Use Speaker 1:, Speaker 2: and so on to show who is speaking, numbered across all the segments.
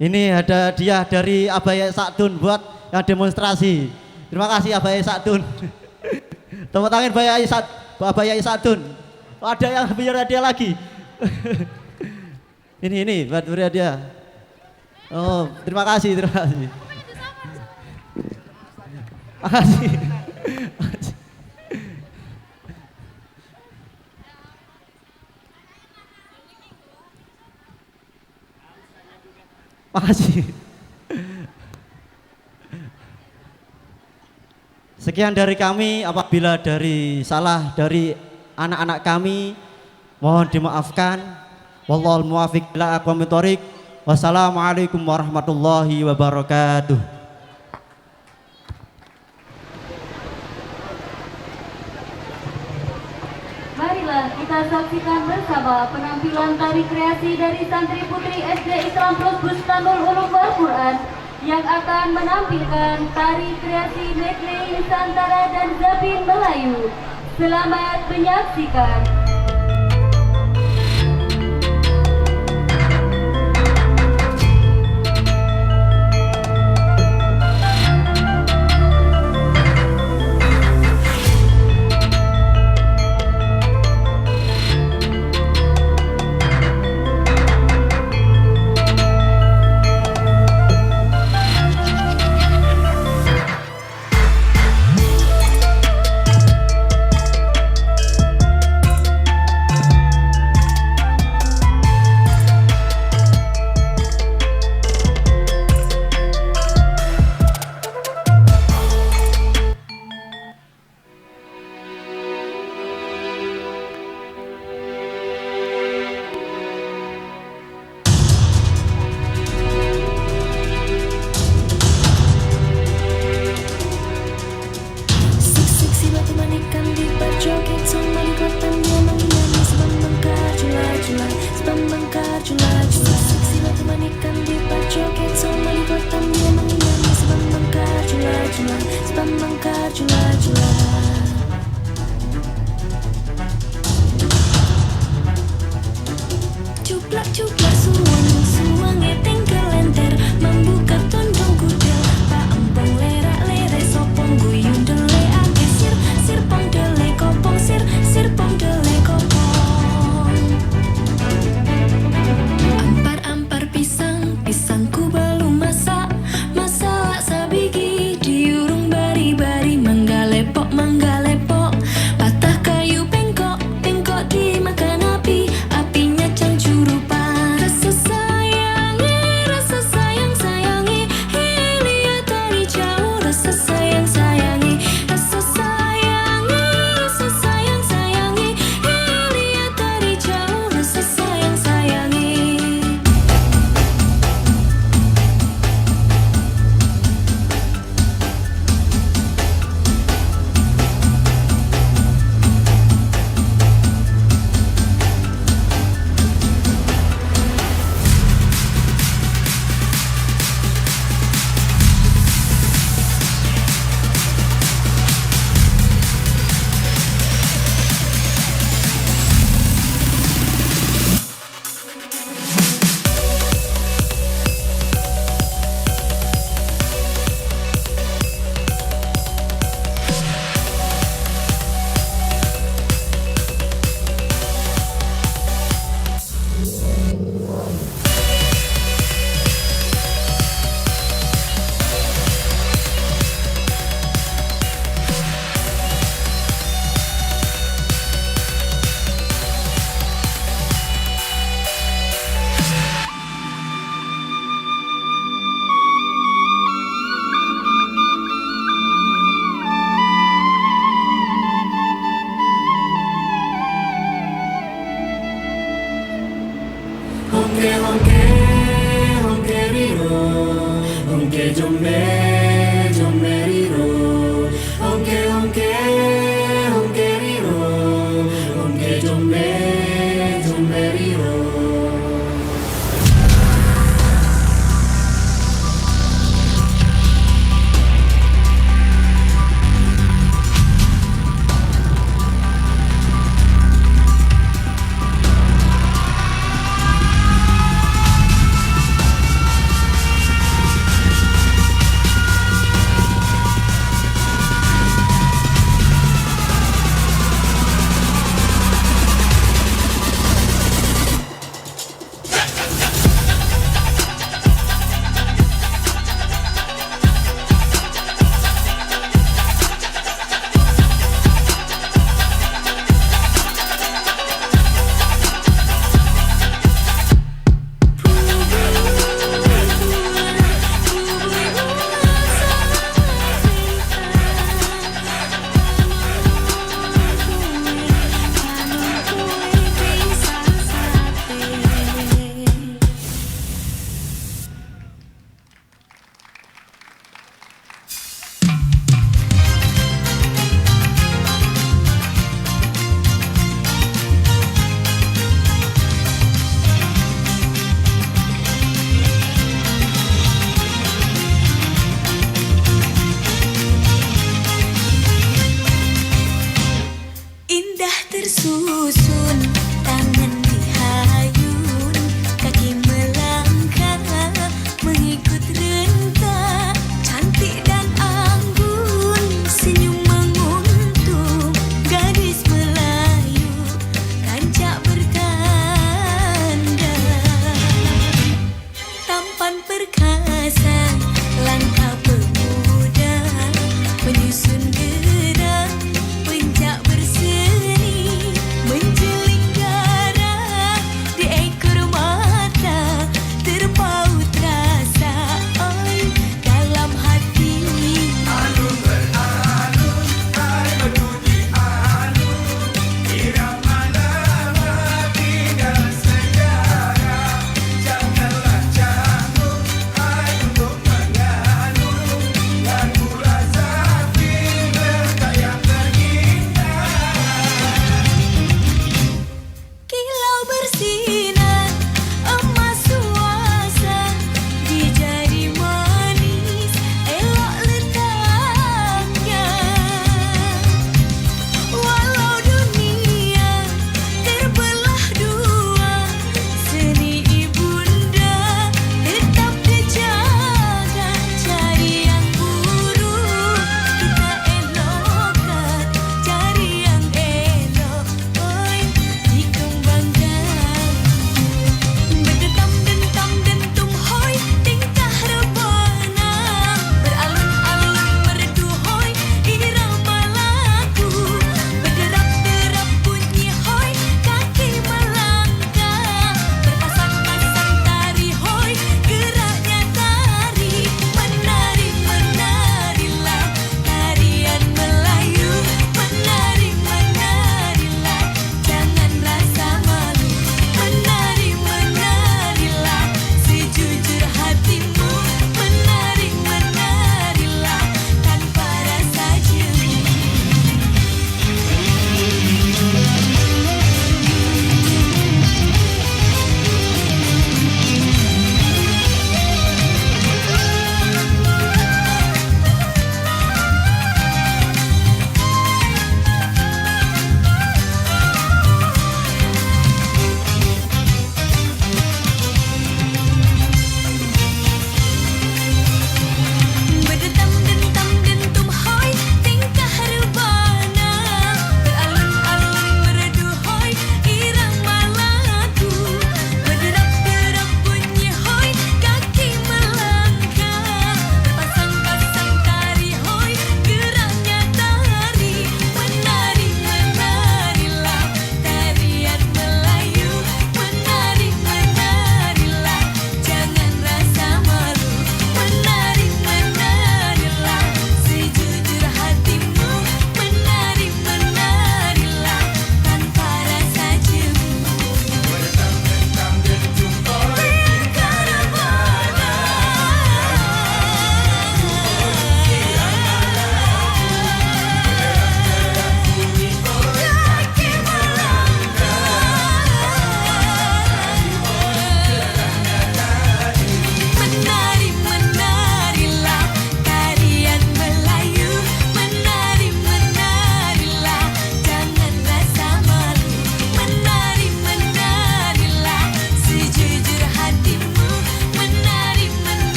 Speaker 1: Ini ada dia dari Abaya Sakdun buat yang demonstrasi. Terima kasih Abaya Sakdun. Tepuk tangan Abaya Sakdun. Oh, ada yang beri hadiah lagi. ini buat beri hadiah. Oh, terima kasih, terima kasih. Makasih. Makasih. Sekian dari kami, apabila dari salah dari anak-anak kami mohon dimaafkan. Wallahul muwaffiq ila aqwamit thoriq. Wassalamualaikum warahmatullahi wabarakatuh.
Speaker 2: Marilah kita saksikan bersama penampilan tari kreasi dari santri putri SD Islam Plus Bustanul Ulum Al Quran yang akan menampilkan tari kreasi medley Nusantara dan Zabin Melayu. Selamat menyaksikan.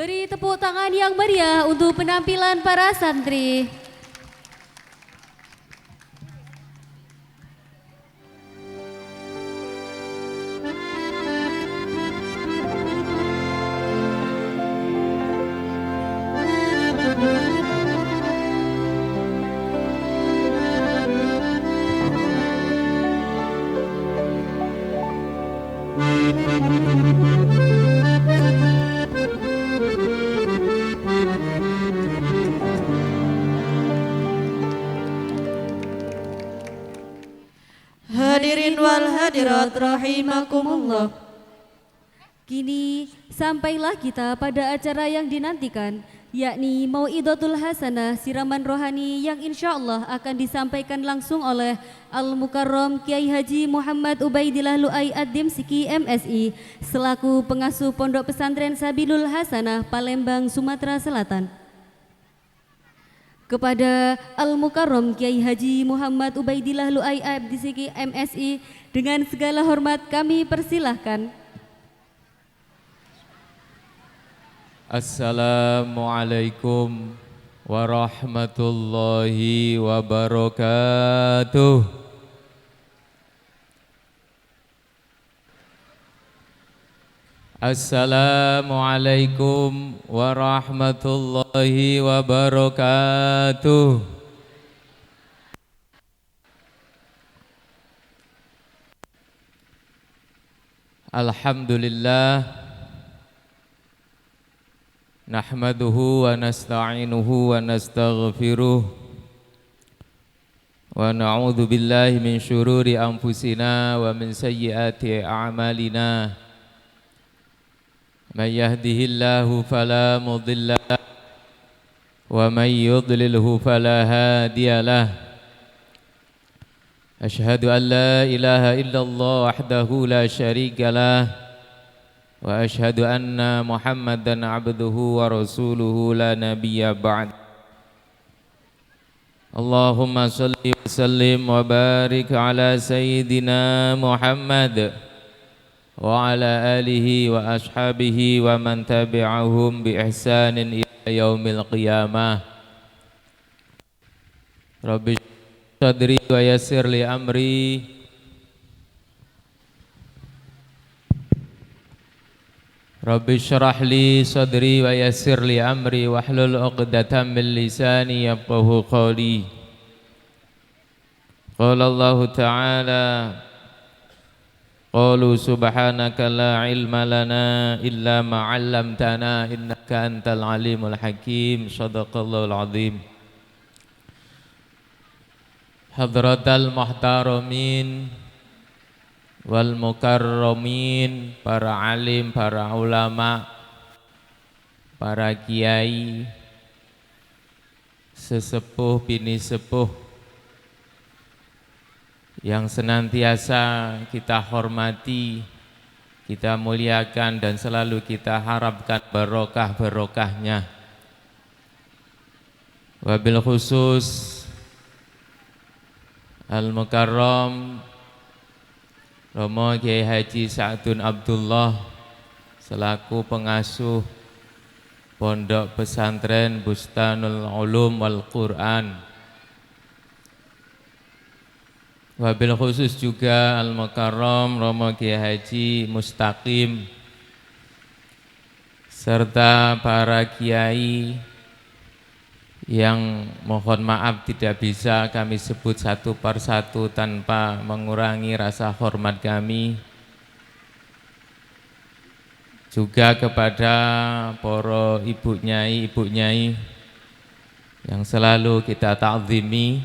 Speaker 2: Beri tepuk tangan yang meriah untuk penampilan para santri.
Speaker 3: Hadirin wal hadirat rahimakumullah.
Speaker 2: Kini sampailah kita pada acara yang dinantikan, yakni Mau'idatul Hasanah siraman rohani yang insya Allah akan disampaikan langsung oleh Al-Mukarram Kiai Haji Muhammad Ubaidillah Lu'ai Ad-Dimsiki MSI selaku pengasuh Pondok Pesantren Sabilul Hasanah Palembang, Sumatera Selatan. Kepada Al-Mukarram Kiai Haji Muhammad Ubaidillah Lu'ai Ad-Dimsiki MSI dengan segala hormat kami persilahkan.
Speaker 4: Assalamualaikum warahmatullahi wabarakatuh. Assalamualaikum warahmatullahi wabarakatuh. Alhamdulillah. Nahmaduhu wa nasta'inuhu wa nastaghfiruh wa na'udzu billahi min syururi anfusina wa min sayyiati a'malina. Man yahdihillahu fala mudilla wa man yudlilhu fala hadiyalah. Asyhadu an la ilaha illallah wahdahu la syarikalah wa asyhadu anna Muhammadan abduhu wa rasuluhu la nabiyya ba'd. Allahumma salli wa sallim wa barik ala sayyidina Muhammad wa ala alihi wa ashabihi wa man tabi'ahum bi ihsanin ila yaumil qiyamah. Rabbi sadri wa yassir li amri Rabbi syrah li sadri wa yassir li amri wahlul 'uqdatam min lisani yafqahu qawli. Qala Allah Ta'ala qalu subhanaka la ilma lana illa ma 'allamtana innaka antal alimul hakim. Shadaqallahul azim. Hadratal muhtaramin wal mukarramin, para alim, para ulama, para kiai, sesepuh bini sepuh yang senantiasa kita hormati, kita muliakan dan selalu kita harapkan barokah-barokahnya. Wabil khusus Al-Mukarram Romo Kiai Haji Sa'dun Abdullah selaku pengasuh Pondok Pesantren Bustanul Ulum wal Quran. Wabil khusus juga Al-Mukarram Romo Kiai Haji Mustaqim serta para kiai yang mohon maaf tidak bisa kami sebut satu persatu tanpa mengurangi rasa hormat kami. Juga kepada para ibu nyai yang selalu kita ta'zimi,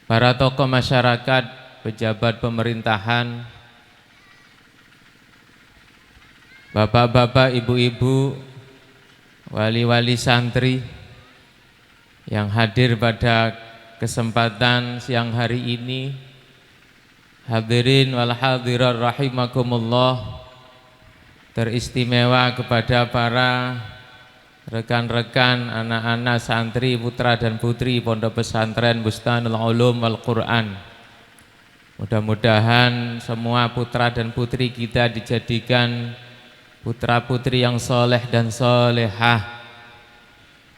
Speaker 4: para tokoh masyarakat, pejabat pemerintahan, bapak-bapak, ibu-ibu, wali-wali santri yang hadir pada kesempatan siang hari ini. Hadirin wal hadirat rahimakumullah. Teristimewa kepada para rekan-rekan anak-anak santri, putra dan putri Pondok Pesantren Bustanul Ulum wal Quran. Mudah-mudahan semua putra dan putri kita dijadikan putra-putri yang soleh dan solehah,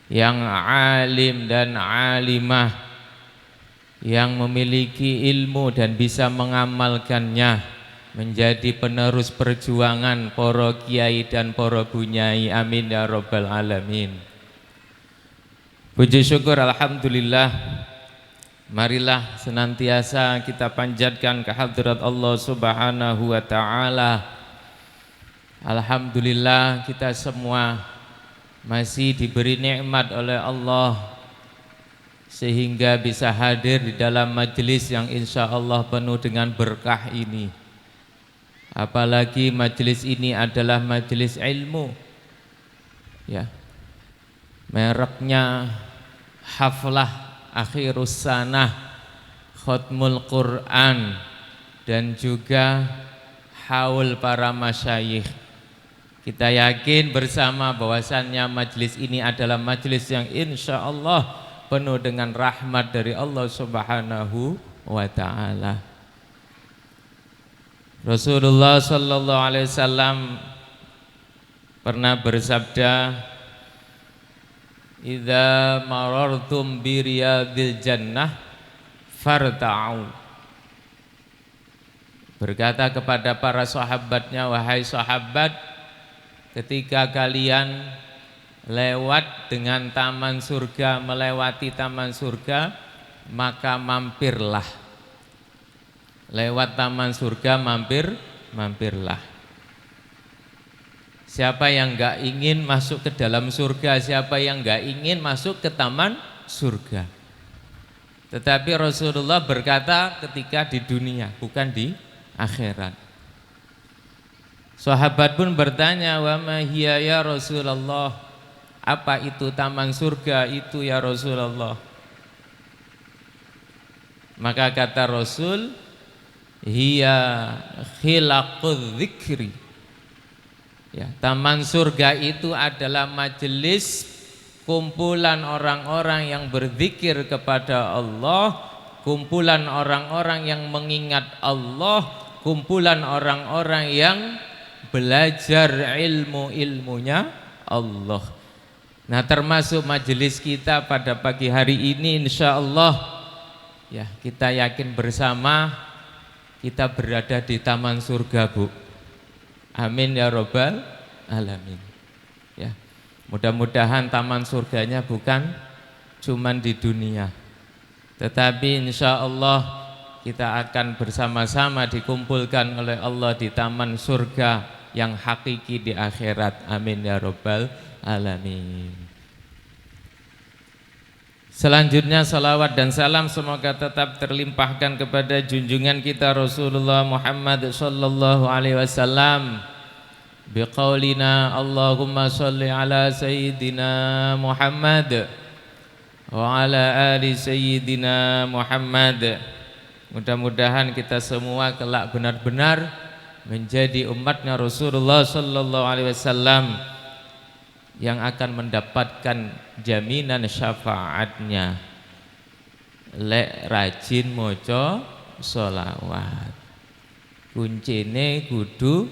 Speaker 4: yang alim dan alimah, yang memiliki ilmu dan bisa mengamalkannya, menjadi penerus perjuangan para kiai dan para bunyai. Amin ya rabbal alamin. Puji syukur alhamdulillah, marilah senantiasa kita panjatkan kehadirat Allah Subhanahu wa taala. Alhamdulillah kita semua masih diberi nikmat oleh Allah sehingga bisa hadir di dalam majelis yang insya Allah penuh dengan berkah ini. Apalagi majelis ini adalah majelis ilmu, ya, mereknya haflah akhirus sanah, khutmul Quran, dan juga haul para masyayikh. Kita yakin bersama bahwasannya majelis ini adalah majelis yang insya Allah penuh dengan rahmat dari Allah Subhanahu wa ta'ala. Rasulullah sallallahu alaihi wasallam pernah bersabda, "Idza marartum bi riyadil jannah farta'u." Berkata kepada para sahabatnya, "Wahai sahabat, ketika kalian lewat dengan taman surga, melewati taman surga, maka mampirlah." Lewat taman surga mampirlah. Siapa yang enggak ingin masuk ke dalam surga? Siapa yang enggak ingin masuk ke taman surga? Tetapi Rasulullah berkata ketika di dunia, bukan di akhirat. Sahabat pun bertanya, "Wa ma hiya ya Rasulullah?" Apa itu taman surga itu ya Rasulullah? Maka kata Rasul, "Hiya khilaqudz dzikri." Ya, taman surga itu adalah majelis kumpulan orang-orang yang berzikir kepada Allah, kumpulan orang-orang yang mengingat Allah, kumpulan orang-orang yang belajar ilmu-ilmunya Allah. Nah, termasuk majelis kita pada pagi hari ini insyaallah, ya, kita yakin bersama kita berada di taman surga, Bu. Amin ya rabbal alamin. Ya, mudah-mudahan taman surganya bukan cuman di dunia, tetapi insya Allah kita akan bersama-sama dikumpulkan oleh Allah di taman surga yang hakiki di akhirat. Amin ya rabbal alamin. Selanjutnya salawat dan salam semoga tetap terlimpahkan kepada junjungan kita Rasulullah Muhammad sallallahu alaihi wasallam biqaulina Allahumma sholli ala sayyidina Muhammad wa ala ali sayyidina Muhammad. Mudah-mudahan kita semua kelak benar-benar menjadi umatnya Rasulullah sallallahu alaihi wasallam yang akan mendapatkan jaminan syafaatnya. Lek rajin moco sholawat, kuncine kudu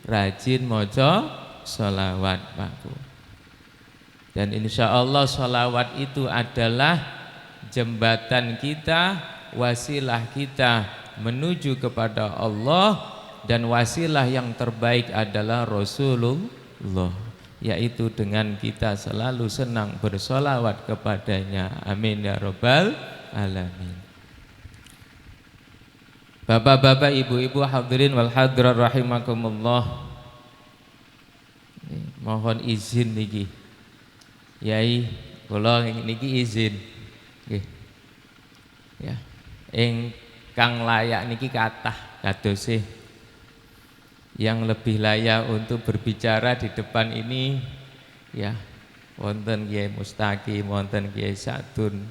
Speaker 4: rajin moco sholawat, Pak Bu. Dan insya Allah sholawat itu adalah jembatan kita, wasilah kita menuju kepada Allah, dan wasilah yang terbaik adalah Rasulullah, yaitu dengan kita selalu senang bersolawat kepadanya. Amin ya rabbal alamin. Bapak-bapak, ibu-ibu, hadirin wal hadirat rahimakumullah. Mohon izin niki, Yai, kula niki izin. Nggih. Ya. Ingkang layak niki kathah kadose. Yang lebih layak untuk berbicara di depan ini, ya, wonten Kiai Mustaqim, wonten Kiai Sadun,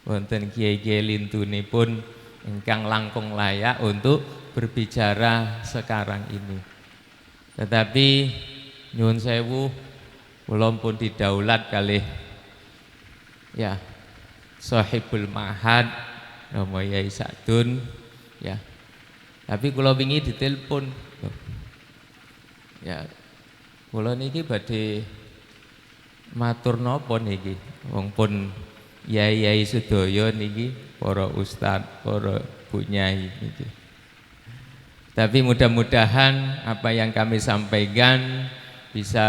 Speaker 4: wonten Kiai Lintunipun ingkang langkung layak untuk berbicara sekarang ini. Tetapi nyuwun sewu, kula pun didaulat kalih, ya, Sahibul Mahad nama Kiai Sadun, ya. Tapi kula wingi ditelepon, ya, Kula niki badhe matur napa niki, wong pun yai-yai sedaya niki, para ustaz, para bu nyai niki. Tapi mudah-mudahan apa yang kami sampaikan bisa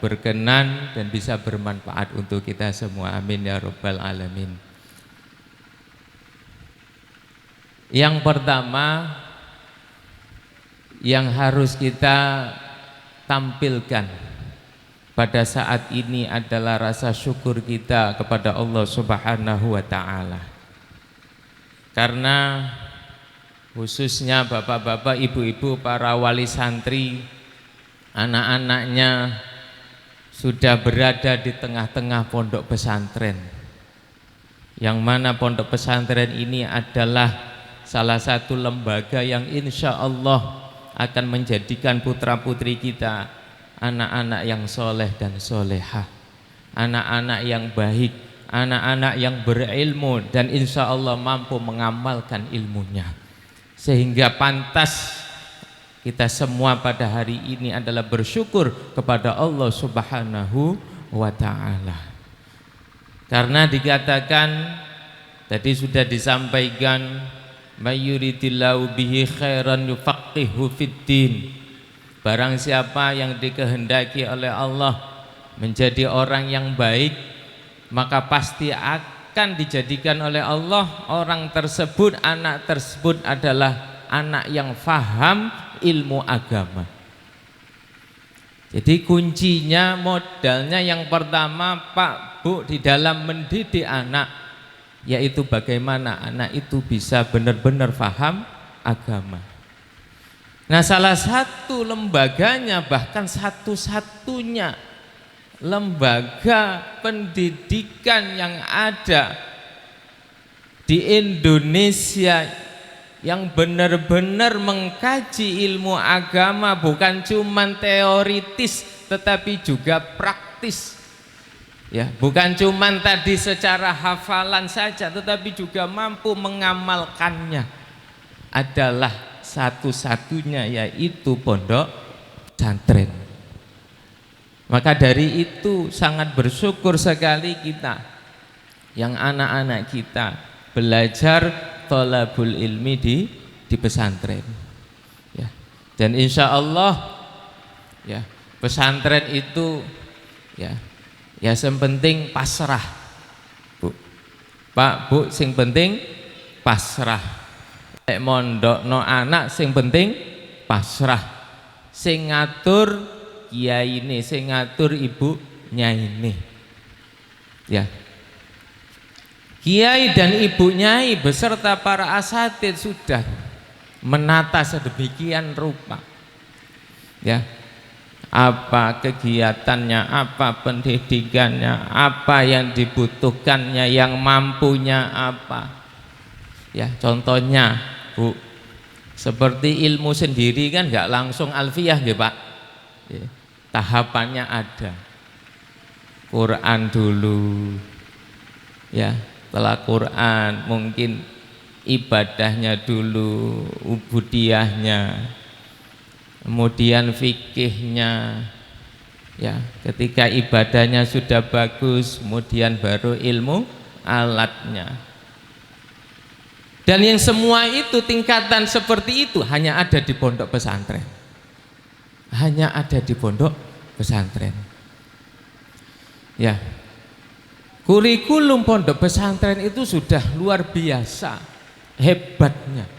Speaker 4: berkenan dan bisa bermanfaat untuk kita semua. Amin ya rabbal alamin. Yang pertama yang harus kita tampilkan pada saat ini adalah rasa syukur kita kepada Allah Subhanahu wa taala. Karena khususnya bapak-bapak, ibu-ibu, para wali santri, anak-anaknya sudah berada di tengah-tengah pondok pesantren, yang mana pondok pesantren ini adalah salah satu lembaga yang insya Allah akan menjadikan putra-putri kita anak-anak yang soleh dan solehah, anak-anak yang baik, anak-anak yang berilmu dan insya Allah mampu mengamalkan ilmunya. Sehingga pantas kita semua pada hari ini adalah bersyukur kepada Allah Subhanahu wa ta'ala. Karena dikatakan, tadi sudah disampaikan, mayyuridillahu bihi khairan yufaqihu fiddin. Barang siapa yang dikehendaki oleh Allah menjadi orang yang baik, maka pasti akan dijadikan oleh Allah orang tersebut, anak tersebut adalah anak yang faham ilmu agama. Jadi kuncinya, modalnya yang pertama Pak Bu di dalam mendidik anak, yaitu bagaimana anak itu bisa benar-benar faham agama. Nah, salah satu lembaganya, bahkan satu-satunya lembaga pendidikan yang ada di Indonesia yang benar-benar mengkaji ilmu agama, bukan cuma teoritis tetapi juga praktis. Ya, bukan cuma tadi secara hafalan saja tetapi juga mampu mengamalkannya, adalah satu-satunya, yaitu pondok pesantren. Maka dari itu sangat bersyukur sekali kita yang anak-anak kita belajar thalabul ilmi di pesantren. Ya. Dan insya Allah ya, pesantren itu ya yang penting pasrah, Bu. Pak Bu, sing penting pasrah. Nek mondokno anak sing penting pasrah. Sing ngatur kiai ini, sing ngatur ibu nyai ini. Ya. Kiai dan ibu nyai beserta para asatid sudah menata sedemikian rupa. Ya. Apa kegiatannya, apa pendidikannya, apa yang dibutuhkannya, yang mampunya apa. Ya, contohnya Bu, seperti ilmu sendiri kan nggak langsung alfiyah ya Pak. Ya, tahapannya ada. Quran dulu. Ya, setelah Quran mungkin ibadahnya dulu, ubudiyahnya, kemudian fikihnya. Ya, ketika ibadahnya sudah bagus, kemudian baru ilmu alatnya. Dan yang semua itu tingkatan seperti itu hanya ada di pondok pesantren. Hanya ada di pondok pesantren. Ya. Kurikulum pondok pesantren itu sudah luar biasa hebatnya.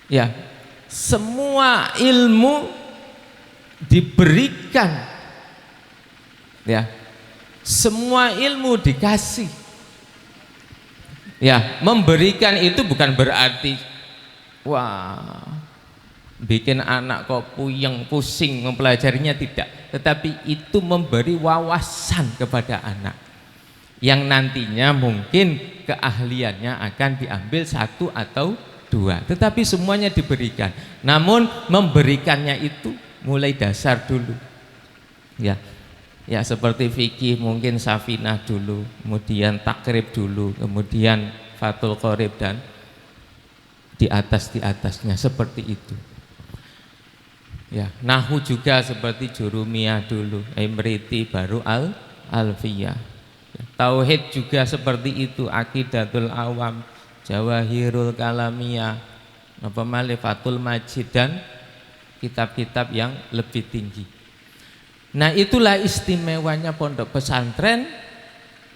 Speaker 4: Ya. Semua ilmu diberikan. Ya. Semua ilmu dikasih. Ya, memberikan itu bukan berarti wah, bikin anak kok puyeng, pusing mempelajarinya, tidak. Tetapi itu memberi wawasan kepada anak yang nantinya mungkin keahliannya akan diambil satu atau dua, tetapi semuanya diberikan. Namun memberikannya itu mulai dasar dulu. Ya. Ya, seperti fikih mungkin Safinah dulu, kemudian takrib dulu, kemudian Fathul Qorib dan di atasnya seperti itu. Ya, nahu juga seperti Jurumiyah dulu, Imriti baru Alfiyah. Ya, tauhid juga seperti itu, Aqidatul Awam, Jawahirul Kalamiyah, Fathul Majid dan kitab-kitab yang lebih tinggi. Nah, itulah istimewanya pondok pesantren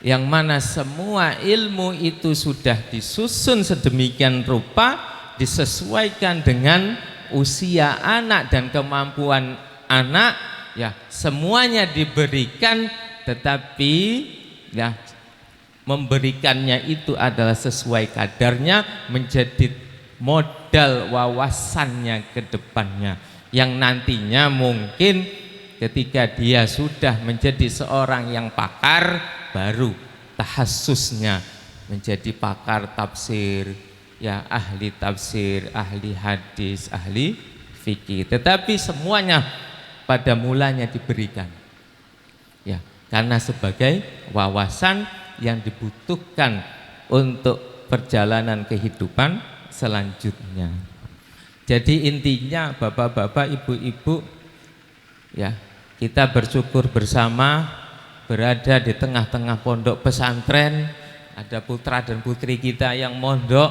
Speaker 4: yang mana semua ilmu itu sudah disusun sedemikian rupa, disesuaikan dengan usia anak dan kemampuan anak, ya semuanya diberikan, tetapi ya memberikannya itu adalah sesuai kadarnya, menjadi modal wawasannya ke depannya, yang nantinya mungkin ketika dia sudah menjadi seorang yang pakar, baru tahassusnya menjadi pakar tafsir, ya ahli tafsir, ahli hadis, ahli fikih. Tetapi semuanya pada mulanya diberikan, ya karena sebagai wawasan yang dibutuhkan untuk perjalanan kehidupan selanjutnya. Jadi intinya bapak-bapak, ibu-ibu, ya kita bersyukur bersama berada di tengah-tengah pondok pesantren. Ada putra dan putri kita yang mondok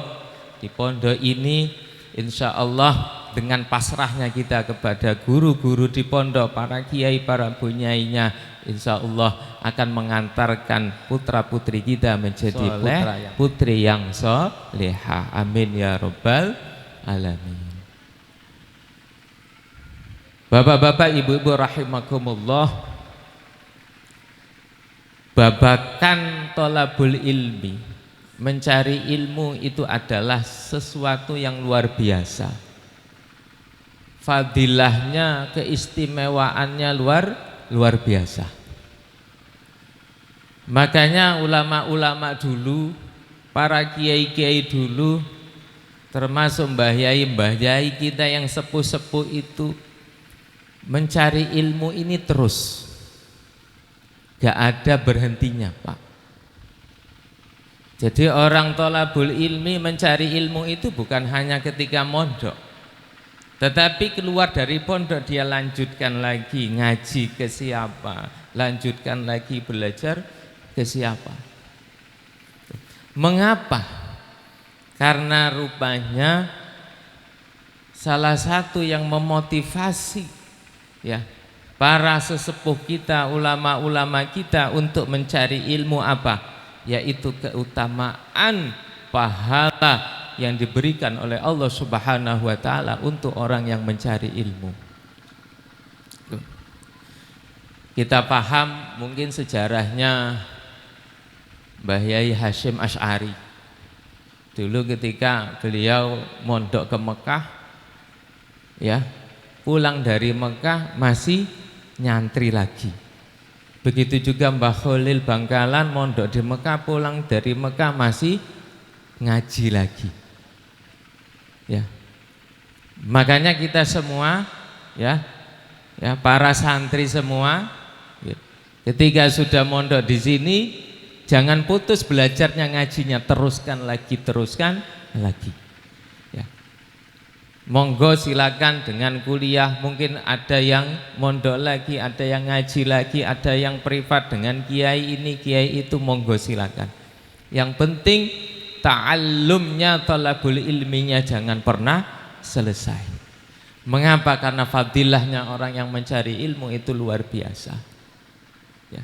Speaker 4: di pondok ini. Insya Allah dengan pasrahnya kita kepada guru-guru di pondok, para kiai, para bunyainya, insya Allah akan mengantarkan putra putri kita menjadi putra putri yang solehah. Amin ya robbal alamin. Bapak-bapak, ibu-ibu rahimakumullah, babakan tolabul ilmi, mencari ilmu itu adalah sesuatu yang luar biasa. Fadilahnya, keistimewaannya luar biasa. Makanya ulama-ulama dulu, para kiai-kiai dulu, termasuk mbah yai kita yang sepuh-sepuh itu, mencari ilmu ini terus, gak ada berhentinya, Pak. Jadi orang tolabul ilmi mencari ilmu itu bukan hanya ketika mondok, tetapi keluar dari pondok dia lanjutkan lagi ngaji ke siapa, lanjutkan lagi belajar ke siapa. Mengapa? Karena rupanya salah satu yang memotivasi, ya, para sesepuh kita, ulama-ulama kita untuk mencari ilmu apa? Yaitu keutamaan pahala yang diberikan oleh Allah Subhanahu wa taala untuk orang yang mencari ilmu. Kita paham mungkin sejarahnya Mbah Yai Hasyim Asy'ari. Dulu ketika beliau mondok ke Mekah, ya, pulang dari Mekah masih nyantri lagi. Begitu juga Mbah Khalil Bangkalan mondok di Mekah, pulang dari Mekah masih ngaji lagi. Ya. Makanya kita semua, ya para santri semua, ya, ketika sudah mondok di sini, jangan putus belajarnya, ngajinya, teruskan lagi. Monggo silakan dengan kuliah, mungkin ada yang mondok lagi, ada yang ngaji lagi, ada yang privat dengan kiai ini, kiai itu, monggo silakan. Yang penting ta'allumnya, talabul ilminya jangan pernah selesai. Mengapa? Karena fadilahnya orang yang mencari ilmu itu luar biasa, ya.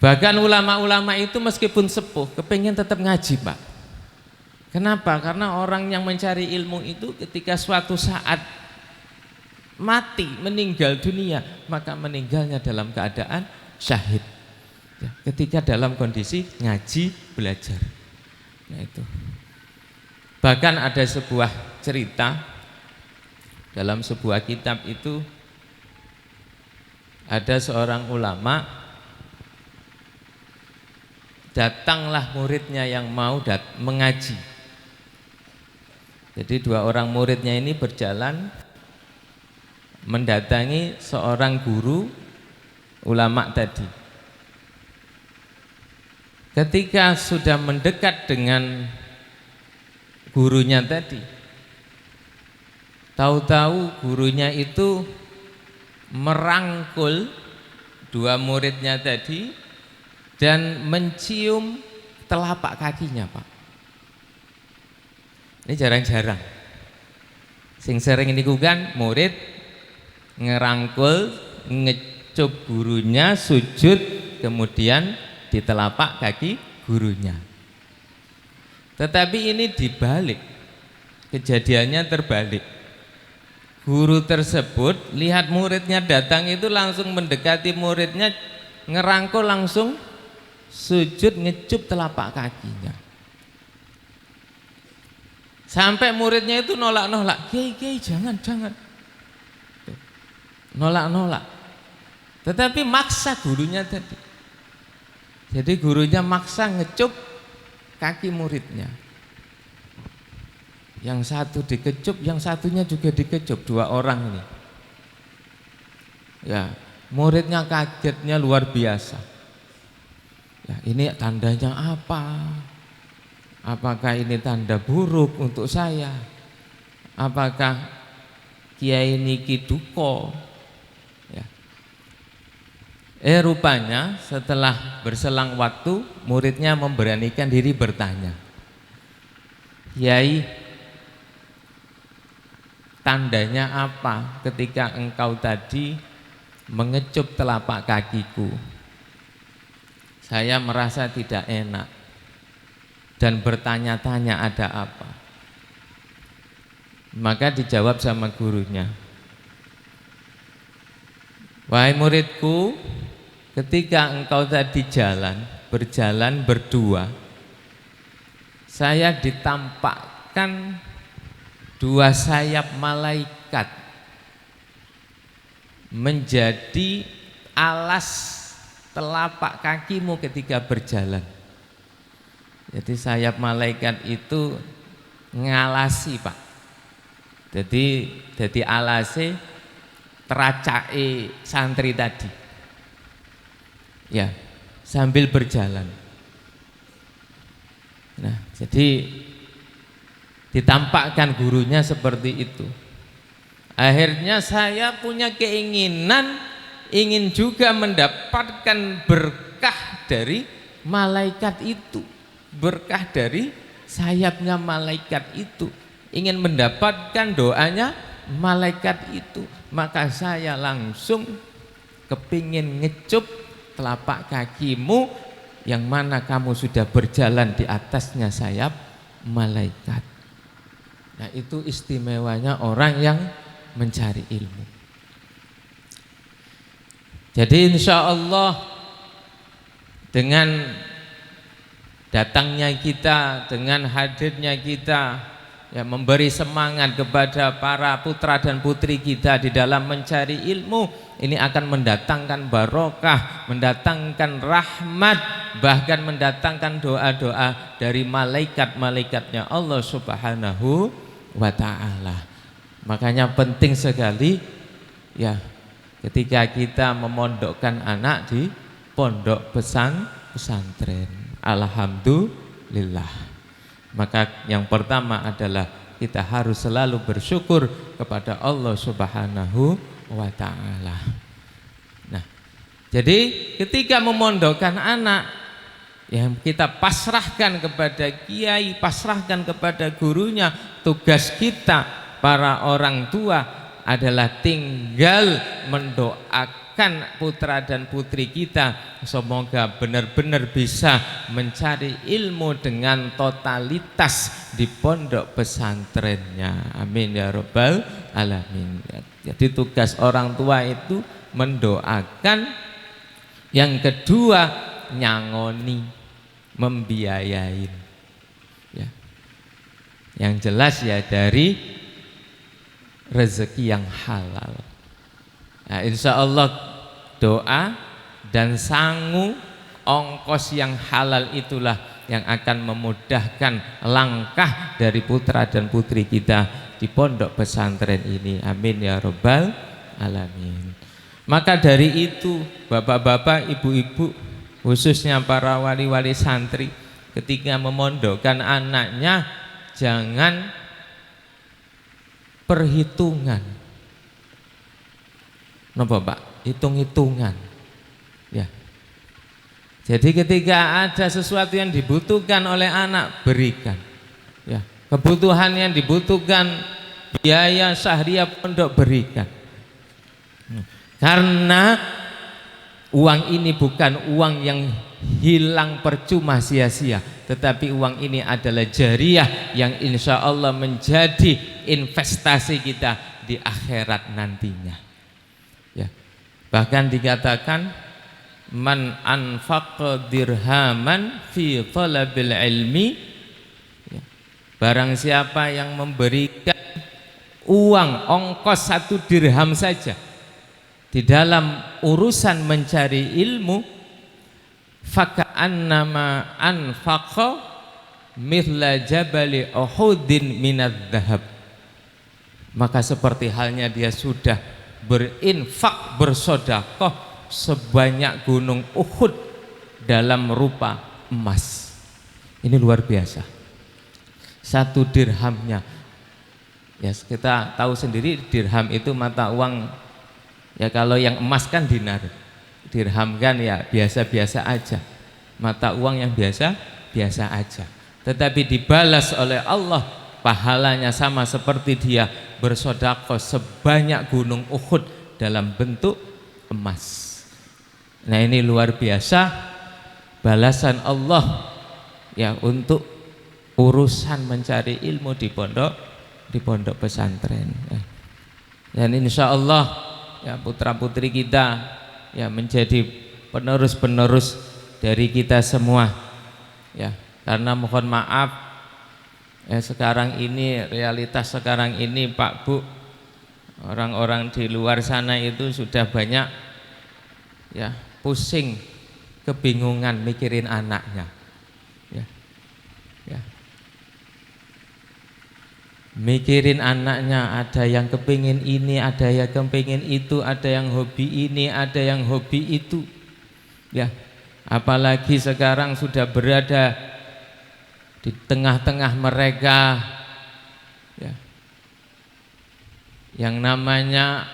Speaker 4: Bahkan ulama-ulama itu meskipun sepuh kepengen tetap ngaji, Pak. Kenapa? Karena orang yang mencari ilmu itu ketika suatu saat mati, meninggal dunia, maka meninggalnya dalam keadaan syahid, ya, ketika dalam kondisi ngaji belajar. Nah itu. Bahkan ada sebuah cerita dalam sebuah kitab itu, ada seorang ulama, datanglah muridnya yang mau mengaji. Jadi dua orang muridnya ini berjalan mendatangi seorang guru ulama tadi. Ketika sudah mendekat dengan gurunya tadi, tahu-tahu gurunya itu merangkul dua muridnya tadi dan mencium telapak kakinya, Pak. Ini jarang-jarang. Sing sering niku kan murid ngerangkul, ngecup gurunya, sujud, kemudian di telapak kaki gurunya. Tetapi ini dibalik, kejadiannya terbalik. Guru tersebut lihat muridnya datang itu langsung mendekati muridnya, ngerangkul, langsung sujud, ngecup telapak kakinya. Sampai muridnya itu nolak-nolak, kiai jangan. Nolak-nolak. Tetapi maksa gurunya tadi. Jadi gurunya maksa ngecup kaki muridnya. Yang satu dikecup, yang satunya juga dikecup, dua orang ini. Ya, muridnya kagetnya luar biasa. Ya, ini tandanya apa? Apakah ini tanda buruk untuk saya? Apakah kiai niki duko? Ya. Rupanya setelah berselang waktu, muridnya memberanikan diri bertanya, Kiai, tandanya apa ketika engkau tadi mengecup telapak kakiku? Saya merasa tidak enak dan bertanya-tanya ada apa. Maka dijawab sama gurunya, wahai muridku, ketika engkau tadi berjalan berdua, saya ditampakkan dua sayap malaikat menjadi alas telapak kakimu ketika berjalan. Jadi sayap malaikat itu ngalasi, Pak. Jadi alase teracake santri tadi. Ya, sambil berjalan. Nah, jadi ditampakkan gurunya seperti itu. Akhirnya saya punya keinginan ingin juga mendapatkan berkah dari malaikat itu, berkah dari sayapnya malaikat itu, ingin mendapatkan doanya malaikat itu. Maka saya langsung kepingin ngecup telapak kakimu yang mana kamu sudah berjalan di atasnya sayap malaikat. Nah, itu istimewanya orang yang mencari ilmu. Jadi insya Allah dengan datangnya kita, dengan hadirnya kita, ya, memberi semangat kepada para putra dan putri kita di dalam mencari ilmu, ini akan mendatangkan barokah, mendatangkan rahmat, bahkan mendatangkan doa-doa dari malaikat-malaikatnya Allah Subhanahu wa ta'ala. Makanya penting sekali, ya, ketika kita memondokkan anak di pondok pesantren. Alhamdulillah. Maka yang pertama adalah kita harus selalu bersyukur kepada Allah Subhanahu wa ta'ala. Nah, jadi ketika memondokkan anak, yang kita pasrahkan kepada kiai, pasrahkan kepada gurunya. Tugas kita para orang tua adalah tinggal mendoakan putra dan putri kita semoga benar-benar bisa mencari ilmu dengan totalitas di pondok pesantrennya. Amin ya rabbal alamin. Jadi tugas orang tua itu mendoakan, yang kedua nyangoni, membiayain, ya. Yang jelas ya dari rezeki yang halal. Nah, insya Allah doa dan sangu ongkos yang halal itulah yang akan memudahkan langkah dari putra dan putri kita di pondok pesantren ini. Amin ya rabbal alamin. Maka dari itu bapak-bapak, ibu-ibu, khususnya para wali-wali santri, ketika memondokkan anaknya jangan perhitungan. Napa Pak? Hitung-hitungan. Ya. Jadi ketika ada sesuatu yang dibutuhkan oleh anak, berikan. Ya. Kebutuhan yang dibutuhkan biaya syahriah pondok, berikan. Karena uang ini bukan uang yang hilang percuma sia-sia, tetapi uang ini adalah jariyah yang insya Allah menjadi investasi kita di akhirat nantinya. Ya. Bahkan dikatakan man anfaqa dirhaman fi talabil ilmi, ya, barang siapa yang memberikan uang ongkos 1 dirham saja di dalam urusan mencari ilmu, faka'annama anfaqa mithla jabali uhudin minadz dzahab, maka seperti halnya dia sudah berinfak, bersedekah sebanyak gunung Uhud dalam rupa emas. Ini luar biasa. 1 dirhamnya, ya kita tahu sendiri dirham itu mata uang. Ya kalau yang emas kan dinar, dirham kan ya biasa-biasa aja, mata uang yang biasa-biasa aja. Tetapi dibalas oleh Allah, pahalanya sama seperti dia bersedekah sebanyak gunung Uhud dalam bentuk emas. Nah ini luar biasa balasan Allah ya untuk urusan mencari ilmu di pondok pesantren. Dan insya Allah ya putra putri kita ya menjadi penerus dari kita semua ya, karena mohon maaf ya sekarang ini, realitas sekarang ini Pak Bu, orang-orang di luar sana itu sudah banyak ya pusing, kebingungan mikirin anaknya ya, ya. Mikirin anaknya, ada yang kepingin ini, ada yang kepingin itu, ada yang hobi ini, ada yang hobi itu ya. Apalagi sekarang sudah berada di tengah-tengah mereka ya, yang namanya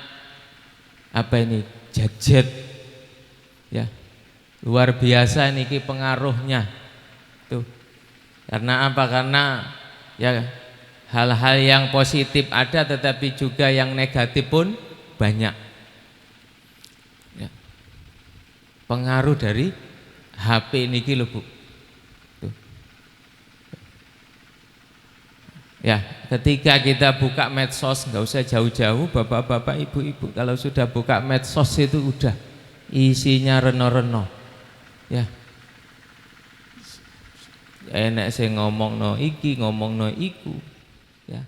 Speaker 4: apa ini, gadget ya, luar biasa niki pengaruhnya tuh. Karena apa? Karena ya hal-hal yang positif ada, tetapi juga yang negatif pun banyak ya. Pengaruh dari HP niki lho Bu tuh. Ya ketika kita buka medsos, nggak usah jauh-jauh bapak-bapak, ibu-ibu, kalau sudah buka medsos itu udah isinya reno-reno ya. Enak saya ngomong no iki, ngomong no iku ya.